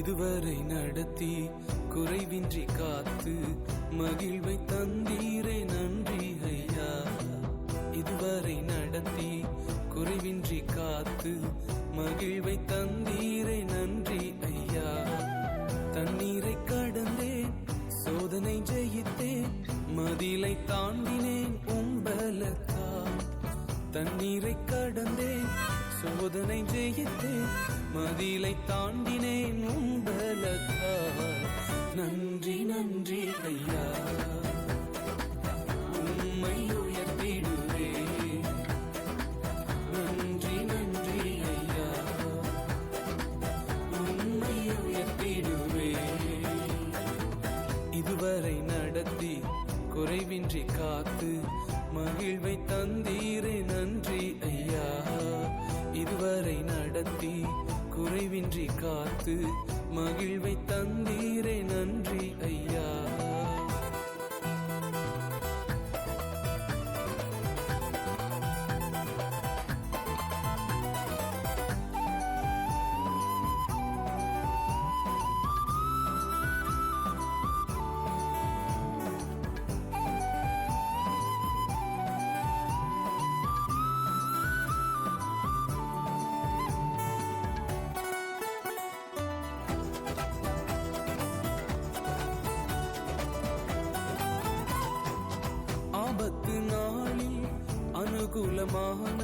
இதுவரை நடத்தி குறைவின்றி காத்து மகிழ்வை தந்தீரே நன்றி ஐயா. இதுவரை நடத்தி குறைவின்றி காத்து மகிழ்வை தந்தீரே நன்றி ஐயா. தண்ணீரை கடந்தேன், சோதனை ஜெயித்தேன், மதிலை தாண்டினேன் உம்பலத்தால். தண்ணீரை கடந்தேன், சோதனை ஜெயித்தேன், மதிலை தாண்டினேன் உம்பலத்தால். நன்றி நன்றி ஐயா, உம்மை உயர்த்திடுவே. நன்றி நன்றி ஐயா, உம்மை உயர்த்திடுவே. இதுவரை நடத்தி குறைவின்றி காத்து மகிழ்வை தந்தீரே நன்றி ஐயா. இதுவரை நடத்தி குறைவின்றி காத்து மகிழ்வை தந்தீரே நன்றி ஐயா. ஆபத்து நாளில் அனுகூலமான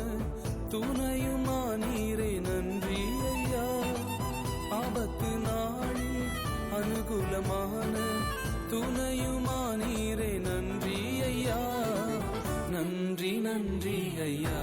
துணையுமானீரே நன்றி ஐயா. ஆபத்து நாளில் அனுகூலமான துணையுமானீரே நன்றி ஐயா. நன்றி நன்றி ஐயா.